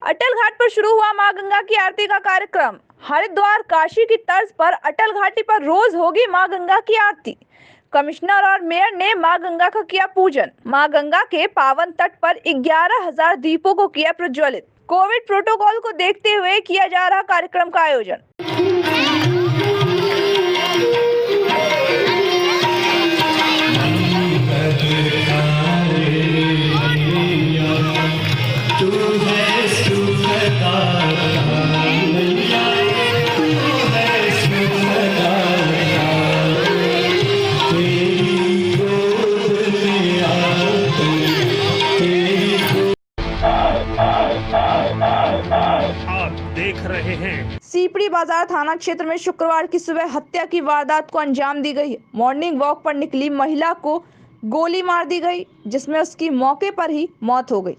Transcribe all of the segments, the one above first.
अटल घाट पर शुरू हुआ मां गंगा की आरती का कार्यक्रम। हरिद्वार काशी की तर्ज पर अटल घाटी पर रोज होगी मां गंगा की आरती। कमिश्नर और मेयर ने मां गंगा का किया पूजन। मां गंगा के पावन तट पर 11,000 दीपों को किया प्रज्वलित। कोविड प्रोटोकॉल को देखते हुए किया जा रहा कार्यक्रम का आयोजन। आप देख रहे हैं सीपड़ी बाजार थाना क्षेत्र में शुक्रवार की सुबह हत्या की वारदात को अंजाम दी गई है। मॉर्निंग वॉक पर निकली महिला को गोली मार दी गई, जिसमें उसकी मौके पर ही मौत हो गई।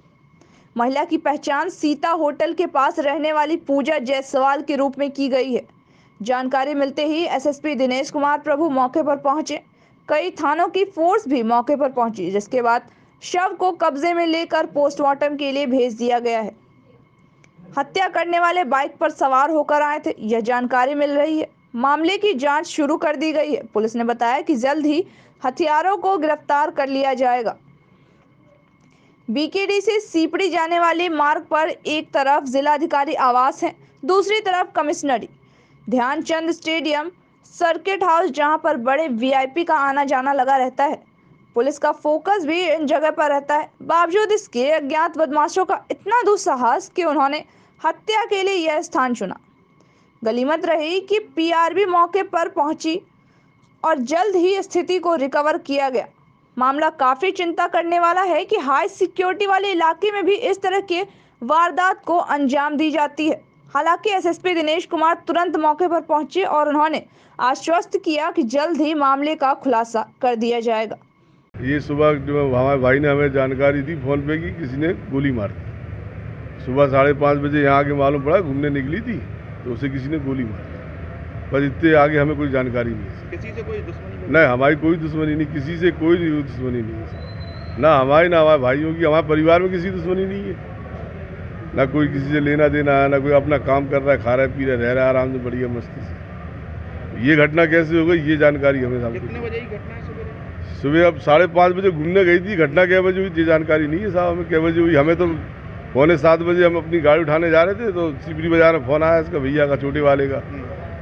महिला की पहचान सीता होटल के पास रहने वाली पूजा जायसवाल के रूप में की गई है। जानकारी मिलते ही एसएसपी दिनेश कुमार प्रभु मौके पर पहुंचे। कई थानों की फोर्स भी मौके पर पहुंची, जिसके बाद शव को कब्जे में लेकर पोस्टमार्टम के लिए भेज दिया गया है। हत्या करने वाले बाइक पर सवार होकर आए थे, यह जानकारी मिल रही है। मामले की जांच शुरू कर दी गई है। पुलिस ने बताया कि जल्द ही हथियारों को गिरफ्तार कर लिया जाएगा। बीकेडी से सीपड़ी जाने वाले मार्ग पर एक तरफ जिलाधिकारी आवास है, दूसरी तरफ कमिश्नरी, ध्यानचंद स्टेडियम, सर्किट हाउस, जहां पर बड़े वीआईपी का आना जाना लगा रहता है। पुलिस का फोकस भी इन जगह पर रहता है। बावजूद इसके अज्ञात बदमाशों का इतना दुस्साहस कि उन्होंने हत्या के लिए यह स्थान चुना। गनीमत रही कि पीआरबी मौके पर पहुंची और जल्द ही स्थिति को रिकवर किया गया। मामला काफी चिंता करने वाला है कि हाई सिक्योरिटी वाले इलाके में भी इस तरह के वारदात को अंजाम दी जाती है। हालांकि एसएसपी दिनेश कुमार तुरंत मौके पर पहुंचे और उन्होंने आश्वस्त किया कि जल्द ही मामले का खुलासा कर दिया जाएगा। ये सुबह जो हमारे भाई ने हमें जानकारी दी फोन पे कि किसी ने गोली मार दी। सुबह 5:30 बजे यहाँ आके मालूम पड़ा, घूमने निकली थी तो उसे किसी ने गोली मार दी। पर इतने आगे हमें कोई जानकारी नहीं है। किसी से कोई दुश्मनी नहीं, हमारी कोई दुश्मनी नहीं, किसी से कोई दुश्मनी नहीं है। ना हमारी ना हमारे भाइयों की, हमारे परिवार में किसी दुश्मनी नहीं है। ना कोई किसी से लेना देना है, ना कोई अपना काम कर रहा है, खा रहा है, पी रहा है, रह रहा है आराम से बढ़िया मस्ती से। ये घटना कैसे हो गई, ये जानकारी हमें साहब। कितने बजे की घटना है? सुबह अब 5:30 बजे घूमने गई थी। घटना क्या बजे हुई ये जानकारी नहीं है साहब हमें, क्या बजे हुई। हमें तो 6:45 बजे हम अपनी गाड़ी उठाने जा रहे थे तो सीपड़ी बाजार में फ़ोन आया इसका, भैया का, छोटे वाले का,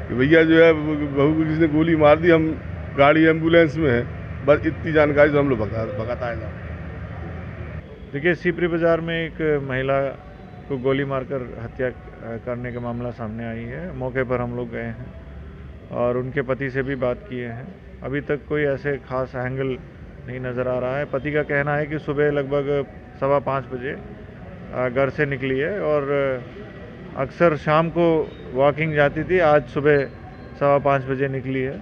कि भैया जो है बहू को किसी ने गोली मार दी, हम गाड़ी एम्बुलेंस में है। बस इतनी जानकारी तो हम लोग भगाता है। देखिए, सीपड़ी बाजार में एक महिला को गोली मारकर हत्या करने का मामला सामने आई है। मौके पर हम लोग गए हैं और उनके पति से भी बात किए हैं। अभी तक कोई ऐसे खास एंगल नहीं नज़र आ रहा है। पति का कहना है कि सुबह लगभग 5:15 बजे घर से निकली है और अक्सर शाम को वॉकिंग जाती थी। आज सुबह 5:15 बजे निकली है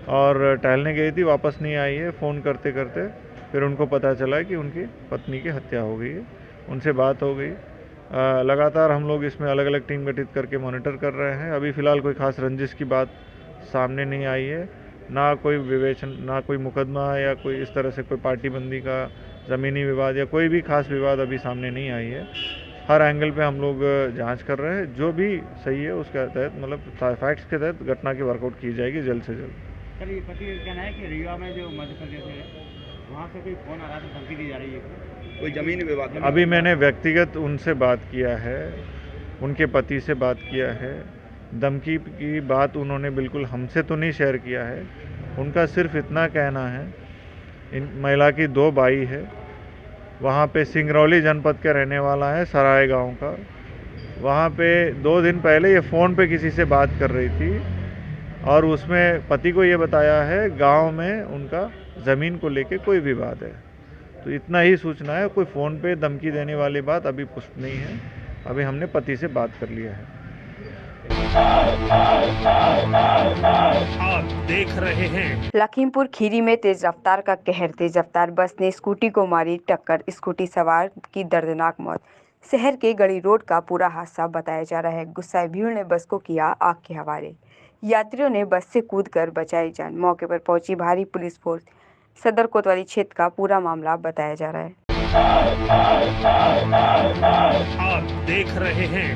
और टहलने गई थी, वापस नहीं आई है। फ़ोन करते करते फिर उनको पता चला कि उनकी पत्नी की हत्या हो गई है। उनसे बात हो गई। लगातार हम लोग इसमें अलग अलग टीम गठित करके मॉनिटर कर रहे हैं। अभी फ़िलहाल कोई खास रंजिश की बात सामने नहीं आई है, ना कोई विवेचन, ना कोई मुकदमा या कोई इस तरह से कोई पार्टी बंदी का ज़मीनी विवाद या कोई भी खास विवाद अभी सामने नहीं आई है। हर एंगल पे हम लोग जांच कर रहे हैं। जो भी सही है उसके तहत, मतलब फैक्ट्स के तहत घटना की वर्कआउट की जाएगी जल्द से जल्द। सर, ये पति का कहना है कि रीवा में जो मध्य प्रदेश है वहाँ से कोई फोन आ रहा था, धमकी दी जा रही है, कोई जमीन विवाद। अभी मैंने व्यक्तिगत उनसे बात किया है, उनके पति से बात किया है। धमकी की बात उन्होंने बिल्कुल हमसे तो नहीं शेयर किया है। उनका सिर्फ इतना कहना है, इन महिला की 2 भाई है, वहाँ पे सिंगरौली जनपद के रहने वाला है, सराय गांव का। वहाँ पे 2 दिन पहले ये फ़ोन पे किसी से बात कर रही थी और उसमें पति को ये बताया है गांव में उनका ज़मीन को लेके कोई विवाद है। तो इतना ही सूचना है, कोई फ़ोन पे धमकी देने वाली बात अभी पुष्ट नहीं है। अभी हमने पति से बात कर लिया है। आप देख रहे हैं लखीमपुर खीरी में तेज रफ्तार का कहर। तेज रफ्तार बस ने स्कूटी को मारी टक्कर, स्कूटी सवार की दर्दनाक मौत। शहर के गड़ी रोड का पूरा हादसा बताया जा रहा है। गुस्साए भीड़ ने बस को किया आग के हवाले। यात्रियों ने बस से कूदकर बचाई जान। मौके पर पहुंची भारी पुलिस फोर्स। सदर कोतवाली क्षेत्र का पूरा मामला बताया जा रहा है। आप देख रहे हैं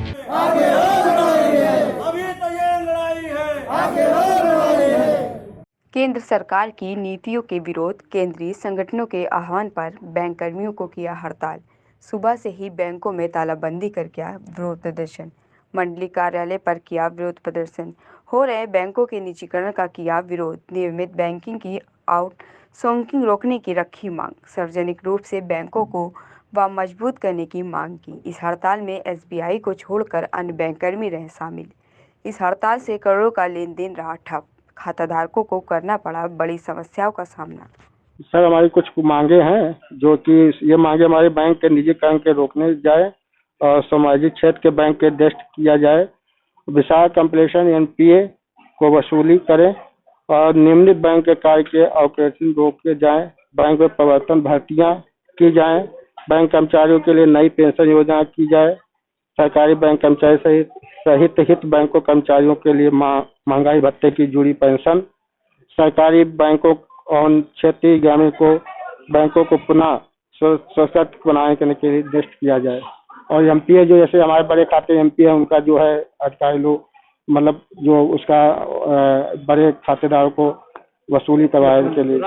केंद्र सरकार की नीतियों के विरोध केंद्रीय संगठनों के आह्वान पर बैंक कर्मियों को किया हड़ताल। सुबह से ही बैंकों में तालाबंदी कर किया विरोध प्रदर्शन। मंडलीय कार्यालय पर किया विरोध प्रदर्शन। हो रहे बैंकों के निजीकरण का किया विरोध। नियमित बैंकिंग की आउटसोर्सिंग रोकने की रखी मांग। सार्वजनिक रूप से बैंकों को मजबूत करने की मांग की। इस हड़ताल में SBI को छोड़कर अन्य बैंक कर्मी रहे शामिल। इस हड़ताल से करोड़ों का लेन देन रहा ठप। खाताधारकों को करना पड़ा बड़ी समस्याओं का सामना। सर, हमारी कुछ मांगे हैं जो कि ये मांगे हमारे बैंक के निजीकरण के रोकने जाए और सामाजिक क्षेत्र के बैंक के दस्त किया जाए, विशाल कंप्लेशन NPA को वसूली करें और नियमित बैंक के कार्य के ऑपरेशन रोके जाएं, बैंक में प्रवर्तन भर्तियां की जाएं, बैंक कर्मचारियों के लिए नई पेंशन योजना की जाए, सरकारी बैंक कर्मचारी सहित हित बैंकों कर्मचारियों के लिए महंगाई भत्ते की जुड़ी पेंशन, सरकारी बैंकों और क्षेत्रीय ग्रामीण को बैंकों को पुनः सशक्त बनाने के लिए निर्देश किया जाए और MPA जो जैसे हमारे बड़े खाते MPA है उनका जो है अधिकारी लोग मतलब जो उसका बड़े खातेदारों को वसूली करवाने के लिए।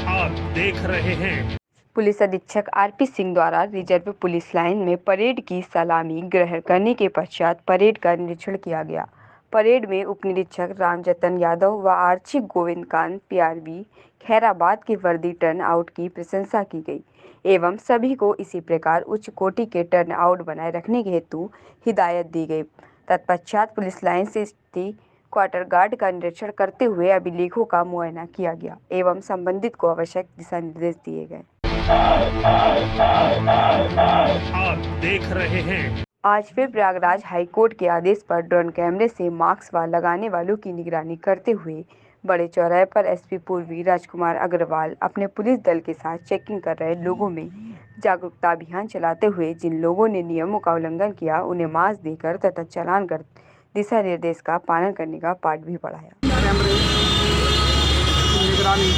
आप देख रहे हैं पुलिस अधीक्षक RP सिंह द्वारा रिजर्व पुलिस लाइन में परेड की सलामी ग्रहण करने के पश्चात परेड का निरीक्षण किया गया। परेड में उप निरीक्षक रामजतन यादव व आरक्षी गोविंदकांत PRV खैराबाद के वर्दी टर्न आउट की प्रशंसा की गई एवं सभी को इसी प्रकार उच्च कोटि के टर्न आउट बनाए रखने के हेतु हिदायत दी गई। तत्पश्चात पुलिस लाइन से स्थित क्वार्टर गार्ड का निरीक्षण करते हुए अभिलेखों का मुआयना किया गया एवं संबंधित को आवश्यक दिशा निर्देश दिए गए। आप देख रहे हैं आज फिर प्रयागराज हाईकोर्ट के आदेश पर ड्रोन कैमरे से मास्क लगाने वालों की निगरानी करते हुए बड़े चौराहे पर SP पूर्वी राजकुमार अग्रवाल अपने पुलिस दल के साथ चेकिंग कर रहे लोगों में जागरूकता अभियान चलाते हुए जिन लोगों ने नियमों का उल्लंघन किया उन्हें मास्क देकर तथा चालान कर दिशा निर्देश का पालन करने का पाठ भी पढ़ाया। कैमरे की निगरानी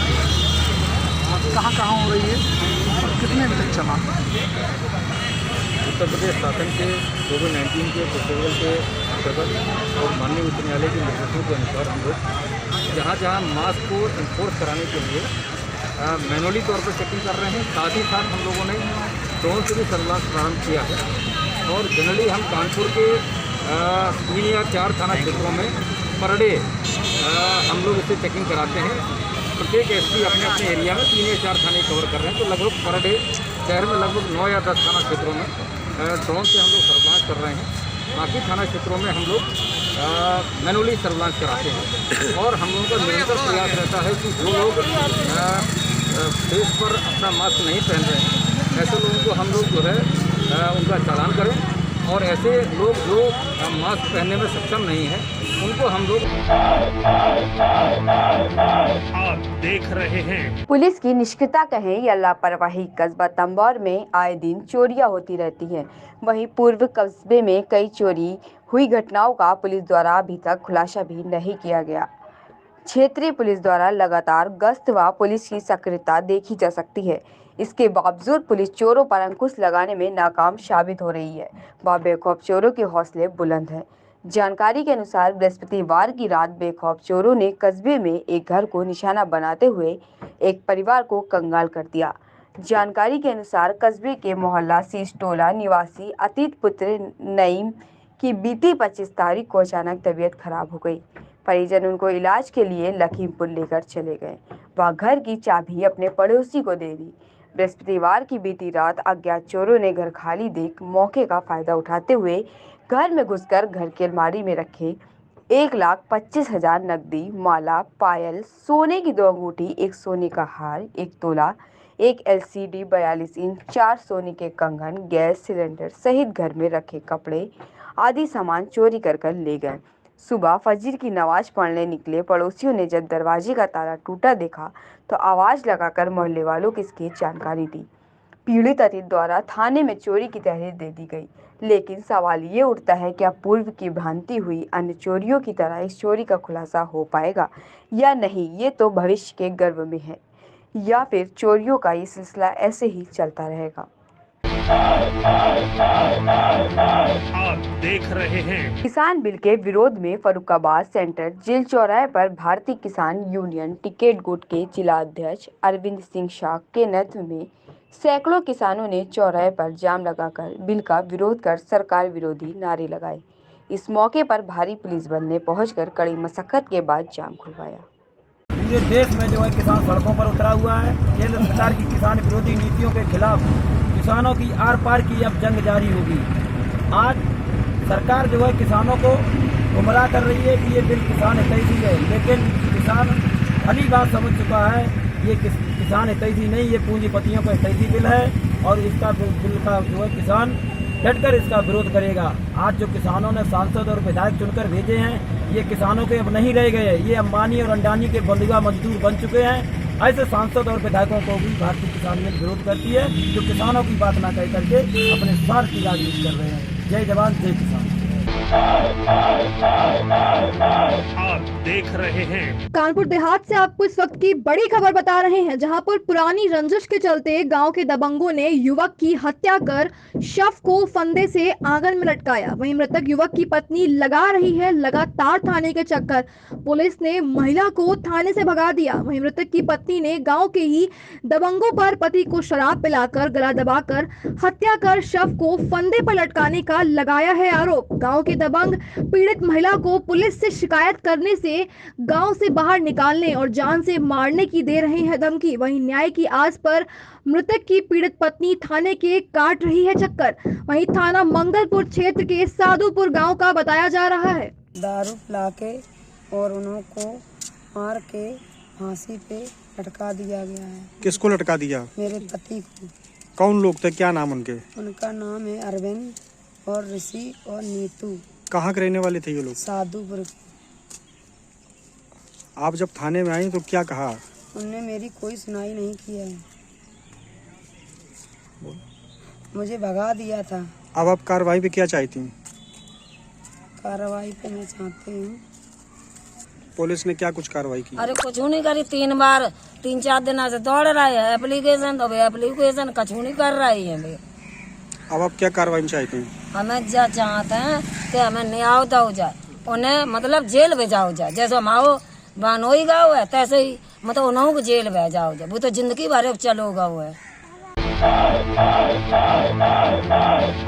कहाँ हो रही है और कितने बजे तक चला? उत्तर प्रदेश शासन के कोविड-19 के प्रोटोकॉल के अंतर्गत और माननीय उच्च न्यायालय के निर्देशों के अनुसार हम लोग जहाँ मास्क को इन्फोर्स कराने के लिए मैनुअली तौर पर चेकिंग कर रहे हैं। साथ ही साथ हम लोगों ने ड्रोन से भी सर्विलांस प्रारंभ किया है और जनरली हम कानपुर के 3 या 4 थाना क्षेत्रों में पर डे हम लोग इससे चेकिंग कराते हैं। प्रत्येक SP अपने अपने एरिया में 3 या 4 थाने कवर कर रहे हैं, तो लगभग पर डे शहर में लगभग 9 या 10 थाना क्षेत्रों में ड्रोन से हम लोग सर्विलांस कर रहे हैं। बाकी थाना क्षेत्रों में हम लोग मैनुअली सर्विलांस कराते हैं और हम लोगों का निरंतर प्रयास रहता है कि जो लोग फेस पर अपना मास्क नहीं पहन रहे हैं ऐसे लोगों को हम लोग जो है उनका चालान करें और ऐसे लोग जो मास्क पहनने में सक्षम नहीं हैं उनको हम लोग। आप देख रहे हैं पुलिस की निष्क्रियता कहें या लापरवाही, कस्बा तंबौर में आए दिन चोरियां होती रहती हैं। वहीं पूर्व कस्बे में कई चोरी हुई घटनाओं का पुलिस द्वारा अभी तक खुलासा भी नहीं किया गया। क्षेत्रीय पुलिस द्वारा लगातार गश्त व पुलिस की सक्रियता देखी जा सकती है। इसके बावजूद पुलिस चोरों पर अंकुश लगाने में नाकाम साबित हो रही है व बेखौफ चोरों के हौसले बुलंद हैं। जानकारी के अनुसार बृहस्पतिवार की रात बेखौफ चोरों ने कस्बे में एक घर को निशाना बनाते हुए एक परिवार को कंगाल कर दिया। जानकारी के अनुसार कस्बे के मोहल्ला सीसटोला निवासी अतीत पुत्र नईम की बीती 25 तारीख को अचानक तबीयत खराब हो गई। परिजन उनको इलाज के लिए लखीमपुर लेकर चले गए। वह घर की चाबी अपने पड़ोसी को दे दी। बृहस्पतिवार की बीती रात अज्ञात चोरों ने घर खाली देख मौके का फायदा उठाते हुए घर में घुसकर घर की अलमारी में रखे 1,25,000 नकदी, माला, पायल, सोने की 2 अंगूठी, एक सोने का हार, 1 तोला, एक LCD 42 इंच, 4 सोने के कंगन, गैस सिलेंडर सहित घर में रखे कपड़े आदि सामान चोरी कर ले गए। सुबह फजर की नमाज पढ़ने निकले पड़ोसियों ने जब दरवाजे का ताला टूटा देखा तो आवाज़ लगाकर मोहल्ले वालों को इसकी जानकारी दी। पीड़ित अतीत द्वारा थाने में चोरी की तहरीर दे दी गई, लेकिन सवाल ये उठता है क्या पूर्व की भ्रांति हुई अन्य चोरियों की तरह इस चोरी का खुलासा हो पाएगा या नहीं, ये तो भविष्य के गर्भ में है। या फिर चोरियों का ये सिलसिला ऐसे ही चलता रहेगा। आप देख रहे हैं किसान बिल के विरोध में फर्रुखाबाद सेंटर जेल चौराहे पर भारतीय किसान यूनियन टिकैत गुट के जिला अध्यक्ष अरविंद सिंह शाह के नेतृत्व में सैकड़ों किसानों ने चौराहे पर जाम लगाकर बिल का विरोध कर सरकार विरोधी नारे लगाए। इस मौके पर भारी पुलिस बल ने पहुंचकर कड़ी मशक्कत के बाद जाम खुलवाया। पूरे देश में जो है किसान सड़कों पर उतरा हुआ है। केंद्र सरकार की किसान विरोधी नीतियों के खिलाफ किसानों की आर पार की अब जंग जारी होगी। आज सरकार जो है किसानों को गुमराह कर रही है कि ये बिल किसान हितैषी है, लेकिन किसान भली बात समझ चुका है ये किसान हितैषी नहीं, ये पूंजीपतियों का हितैषी बिल है और इसका बिल का जो है किसान डटकर इसका विरोध करेगा। आज जो किसानों ने सांसद और विधायक चुनकर भेजे हैं ये किसानों के अब नहीं रह गए, ये अंबानी और अंडानी के बंधुआ मजदूर बन चुके हैं। ऐसे सांसद और विधायकों को भी भारतीय किसान यूनियन विरोध करती है जो किसानों की बात न कह करके अपने स्वार्थ की राजनीति कर रहे हैं। जय जवान जय किसान। आप देख रहे हैं कानपुर देहात से आपको इस वक्त की बड़ी खबर बता रहे हैं, जहां पर पुरानी रंजिश के चलते गांव के दबंगों ने युवक की हत्या कर शव को फंदे से आंगन में लटकाया। वहीं मृतक युवक की पत्नी लगा रही है लगातार थाने के चक्कर। पुलिस ने महिला को थाने से भगा दिया। वहीं मृतक की पत्नी ने गांव के ही दबंगों पर पति को शराब पिलाकर गला दबाकर हत्या कर शव को फंदे पर लटकाने का लगाया है आरोप। गांव के दबंग पीड़ित महिला को पुलिस से शिकायत करने से गांव से बाहर निकालने और जान से मारने की दे रहे हैं धमकी। वहीं न्याय की आस पर मृतक की पीड़ित पत्नी थाने के काट रही है चक्कर। वहीं थाना मंगलपुर क्षेत्र के साधुपुर गांव का बताया जा रहा है। दारू पिला के और उनको मार के फांसी पे लटका दिया गया है। किसको लटका दिया? मेरे पति को। कौन लोग थे, क्या नाम उनके? उनका नाम है अरविंद और ऋषि और नीतू। कहाँ के रहने वाले थे ये लोग? साधुपुर। आप जब थाने में आई तो क्या कहा? उनने मेरी कोई सुनाई नहीं किया है, मुझे भगा दिया था। अब आप कार्रवाई पे क्या चाहती हैं? कार्रवाई पे मैं चाहती हूँ। पुलिस ने क्या कुछ कार्रवाई की? अरे कुछ नहीं करी, 3-4 दिन से दौड़ रहा है एप्लीकेशन, तो एप्लीकेशन कुछ नहीं कर रही है। अब आप क्या कार्रवाई चाहते हैं? हमें चाहते हैं कि हमें न्याय दो जाए, उन्हें मतलब जेल भेजाओ जाए। जैसे हम आओ बानोई गाँव है तैसे ही मतलब उन्हों को जेल भेजाओ जाए। वो तो जिंदगी भर चलो गाँव है।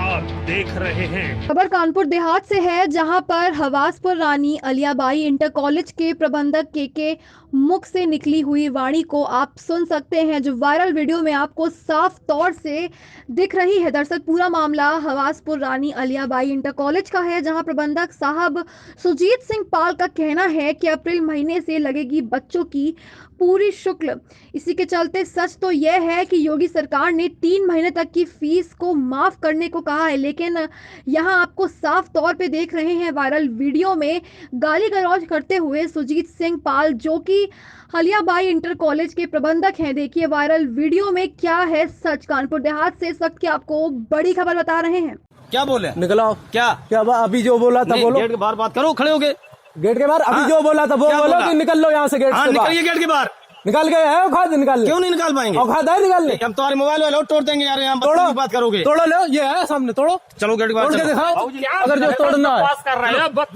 आप देख रहे हैं खबर कानपुर देहात से है, जहां पर हवासपुर रानी अलियाबाई इंटर कॉलेज के प्रबंधक के मुख से निकली हुई वाणी को आप सुन सकते हैं, जो वायरल वीडियो में आपको साफ तौर से दिख रही है। दरअसल पूरा मामला हवासपुर रानी अलियाबाई इंटर कॉलेज का है, जहां प्रबंधक साहब सुजीत सिंह पाल का कहना है कि अप्रैल महीने से लगेगी बच्चों की पूरी शुल्क। इसी के चलते सच तो यह है कि योगी सरकार ने 3 महीने तक की फीस को माफ करने को कहा है, लेकिन यहां आपको साफ तौर पे देख रहे हैं वायरल वीडियो में गाली गलौज करते हुए सुजीत सिंह पाल, जो कि अलियाबाई इंटर कॉलेज के प्रबंधक हैं। देखिए वायरल वीडियो में क्या है सच। कानपुर देहात से इस वक्त की आपको बड़ी खबर बता रहे हैं। क्या बोले? निकलाओ। क्या अभी जो बोला था बोलो। गेट के बाहर बात करो, खड़े हो गए गेट के बाहर। अभी जो बोला था वो बोलो कि निकल लो यहाँ से गेट से। निकलिए गेट के बाहर। निकाल गए हैं औकात निकाल। क्यों नहीं निकाल पाएंगे? औकात है निकालने। हम तुम्हारे मोबाइल वाले तोड़ देंगे यार, यहाँ तोड़ो बात करोगे। तोड़ो लो, ये है सामने, तोड़ो। चलो गेट के बाहर तोड़ के दिखाओ अगर जो तोड़ना है।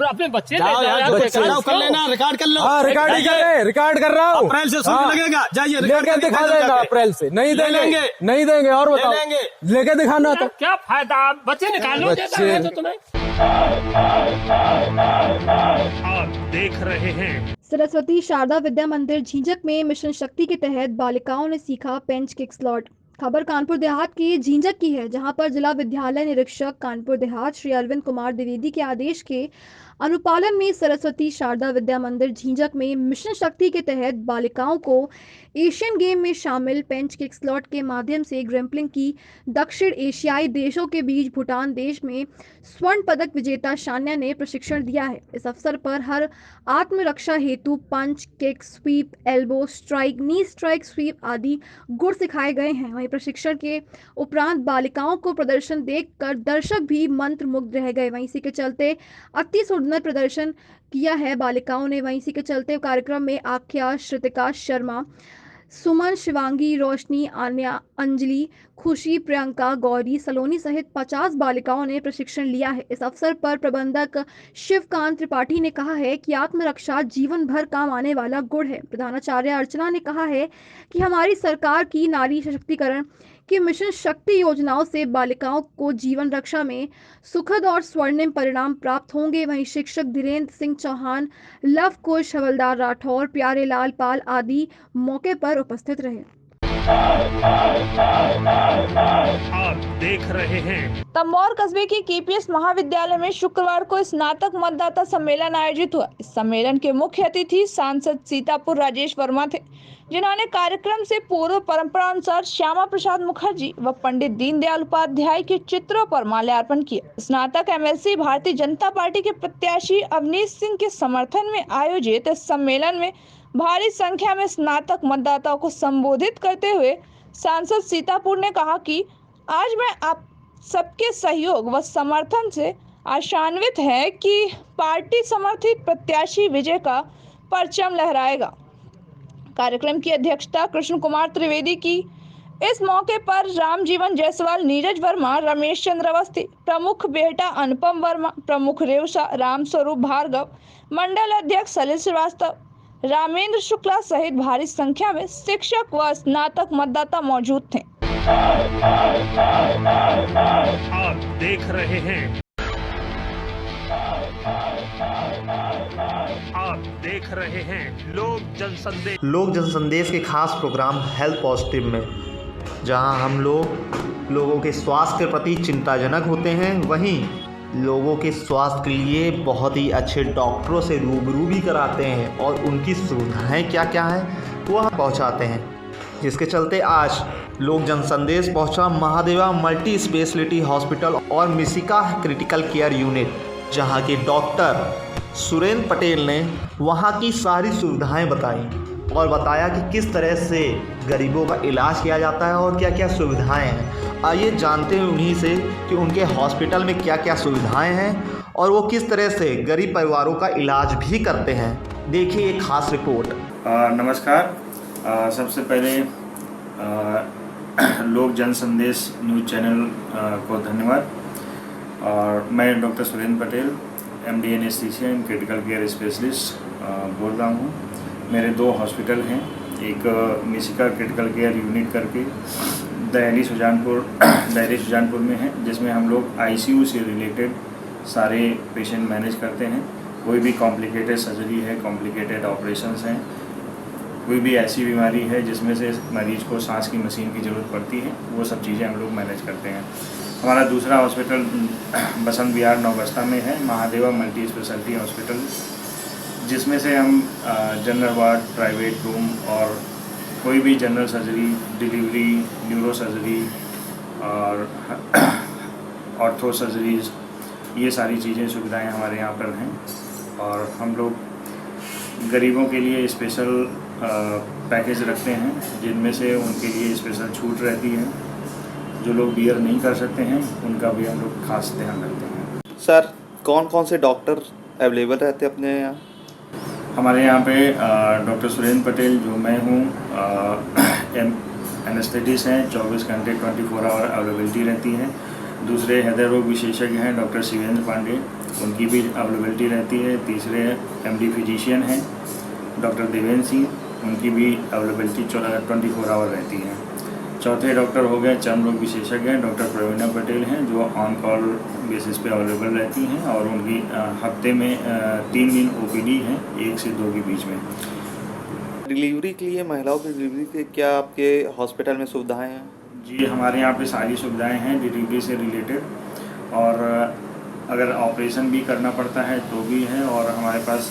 अपने बच्चे कर लेना, रिकॉर्ड कर लो। हाँ रिकॉर्ड कर रहा हूँ। अप्रैल से शुल्क लगेगा, जाइए लेके दिखा देना। अप्रैल से नहीं देंगे और बताओ लेके दिखाना तो क्या फायदा? बच्चे निकालो तो तुम्हें। आप देख रहे हैं सरस्वती शारदा विद्या मंदिर झींझक में मिशन शक्ति के तहत बालिकाओं ने सीखा पेंच किक स्लॉट। खबर कानपुर देहात के झींझक की है, जहां पर जिला विद्यालय निरीक्षक कानपुर देहात श्री अरविंद कुमार द्विवेदी के आदेश के अनुपालन में सरस्वती शारदा विद्या मंदिर झींझक में मिशन शक्ति के तहत बालिकाओं को एशियन गेम में शामिल पेंच किक स्लॉट के माध्यम से ग्रैप्लिंग की दक्षिण एशियाई देशों के बीच भूटान देश में स्वर्ण पदक विजेता शान्या ने प्रशिक्षण दिया है। इस अवसर पर हर आत्मरक्षा हेतु पंच, kick, SVEEP, elbow strike, knee strike, SVEEP आदि गुर सिखाए गए हैं। वहीं प्रशिक्षण के उपरांत बालिकाओं को प्रदर्शन देखकर दर्शक भी मंत्रमुग्ध रह गए। वहीं इसी के चलते अति सुंदर प्रदर्शन किया है बालिकाओं ने। वहीं इसी के चलते कार्यक्रम में आख्या, श्रुतिका शर्मा, सुमन, शिवांगी, रोशनी, आन्या, अंजलि, खुशी, प्रियंका, गौरी, सलोनी सहित 50 बालिकाओं ने प्रशिक्षण लिया है। इस अवसर पर प्रबंधक शिवकांत त्रिपाठी ने कहा है कि आत्मरक्षा जीवन भर काम आने वाला गुण है। प्रधानाचार्य अर्चना ने कहा है कि हमारी सरकार की नारी सशक्तिकरण की मिशन शक्ति योजनाओं से बालिकाओं को जीवन रक्षा में सुखद और स्वर्णिम परिणाम प्राप्त होंगे। वहीं शिक्षक धीरेन्द्र सिंह चौहान, लव कुश, हवलदार राठौर, प्यारे लाल पाल आदि मौके पर उपस्थित रहे। आप देख रहे हैं तंबौर कस्बे के केपीएस महाविद्यालय में शुक्रवार को स्नातक मतदाता सम्मेलन आयोजित हुआ। इस सम्मेलन के मुख्य अतिथि सांसद सीतापुर राजेश वर्मा थे, जिन्होंने कार्यक्रम से पूर्व परंपरा अनुसार श्यामा प्रसाद मुखर्जी व पंडित दीनदयाल उपाध्याय के चित्रों पर माल्यार्पण किया। स्नातक एमएलसी भारतीय जनता पार्टी के प्रत्याशी अवनीश सिंह के समर्थन में आयोजित इस सम्मेलन में भारी संख्या में स्नातक मतदाताओं को संबोधित करते हुए सांसद सीतापुर ने कहा कि आज मैं आप सबके सहयोग व समर्थन से आशान्वित है कि पार्टी समर्थित प्रत्याशी विजय का परचम लहराएगा। कार्यक्रम की अध्यक्षता कृष्ण कुमार त्रिवेदी की। इस मौके पर राम जीवन जायसवाल, नीरज वर्मा, रमेश चंद्र अवस्थी, प्रमुख बेटा अनुपम वर्मा, प्रमुख रेवसा राम स्वरूप भार्गव, मंडल अध्यक्ष सलिल श्रीवास्तव, रामेंद्र शुक्ला सहित भारी संख्या में शिक्षक व स्नातक मतदाता मौजूद थे। आप देख रहे हैं लोक जनसंदेश के खास प्रोग्राम हेल्थ पॉजिटिव में, जहां हम लोगों के स्वास्थ्य के प्रति चिंताजनक होते हैं, वहीं लोगों के स्वास्थ्य के लिए बहुत ही अच्छे डॉक्टरों से रूबरू भी कराते हैं और उनकी सुविधाएं क्या क्या हैं वो हम पहुंचाते हैं। जिसके चलते आज लोक जनसंदेश पहुंचा महादेवा मल्टी स्पेशलिटी हॉस्पिटल और मिसिका क्रिटिकल केयर यूनिट, जहां के डॉक्टर सुरेंद्र पटेल ने वहां की सारी सुविधाएं बताई और बताया कि किस तरह से गरीबों का इलाज किया जाता है और क्या क्या सुविधाएं हैं। आइए जानते हैं उन्हीं से कि उनके हॉस्पिटल में क्या क्या सुविधाएं हैं और वो किस तरह से गरीब परिवारों का इलाज भी करते हैं। देखिए एक खास रिपोर्ट। नमस्कार। सबसे पहले लोक जनसंदेश न्यूज़ चैनल को धन्यवाद। और मैं doctor Surendra Patel, MD anaesthesia and critical care specialist बोल रहा हूँ। मेरे 2 हॉस्पिटल हैं, एक मिसिका क्रिटिकल केयर यूनिट करके दहली सुजानपुर में है, जिसमें हम लोग ICU से रिलेटेड सारे पेशेंट मैनेज करते हैं। कोई भी कॉम्प्लिकेटेड सर्जरी है, कॉम्प्लिकेटेड ऑपरेशंस हैं, कोई भी ऐसी बीमारी है जिसमें से मरीज को सांस की मशीन की ज़रूरत पड़ती है, वो सब चीज़ें हम लोग मैनेज करते हैं। हमारा दूसरा हॉस्पिटल बसंत विहार नौबस्ता में है, महादेवा मल्टी स्पेशलिटी हॉस्पिटल, जिसमें से हम जनरल वार्ड, प्राइवेट रूम और कोई भी general surgery, delivery, neuro surgery और ऑर्थो सर्जरीज, ये सारी चीज़ें सुविधाएं हमारे यहाँ पर हैं। और हम लोग गरीबों के लिए स्पेशल पैकेज रखते हैं, जिनमें से उनके लिए स्पेशल छूट रहती है। जो लोग बियर नहीं कर सकते हैं उनका भी हम लोग खास ध्यान रखते हैं। सर, कौन कौन से डॉक्टर अवेलेबल रहते हैं अपने यहाँ? हमारे यहाँ पे डॉक्टर सुरेंद्र पटेल, जो मैं हूँ, एनेस्थेटिस्ट हैं, 24 घंटे 24 आवर अवेलेबिलिटी रहती है। दूसरे हृदय रोग विशेषज्ञ हैं डॉक्टर शिवेंद्र पांडे, उनकी भी अवेलेबिलिटी रहती है। तीसरे MD फिजिशियन हैं डॉक्टर देवेंद्र सिंह, उनकी भी अवेलेबिलिटी 24 आवर रहती है। चौथे डॉक्टर हो गए चर्म रोग विशेषज्ञ हैं डॉक्टर प्रवीणा पटेल हैं, जो ऑन कॉल बेसिस पे अवेलेबल रहती हैं और उनकी हफ्ते में 3 दिन OPD है, 1 से 2 के बीच में। डिलीवरी के लिए, महिलाओं की डिलीवरी के क्या आपके हॉस्पिटल में सुविधाएं हैं? जी, हमारे यहाँ पे सारी सुविधाएं हैं डिलीवरी से रिलेटेड, और अगर ऑपरेशन भी करना पड़ता है तो भी है। और हमारे पास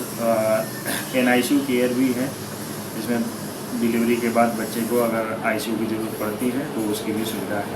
NICU केयर भी है, जिसमें डिलीवरी के बाद बच्चे को अगर ICU की ज़रूरत पड़ती है तो उसकी भी सुविधा है।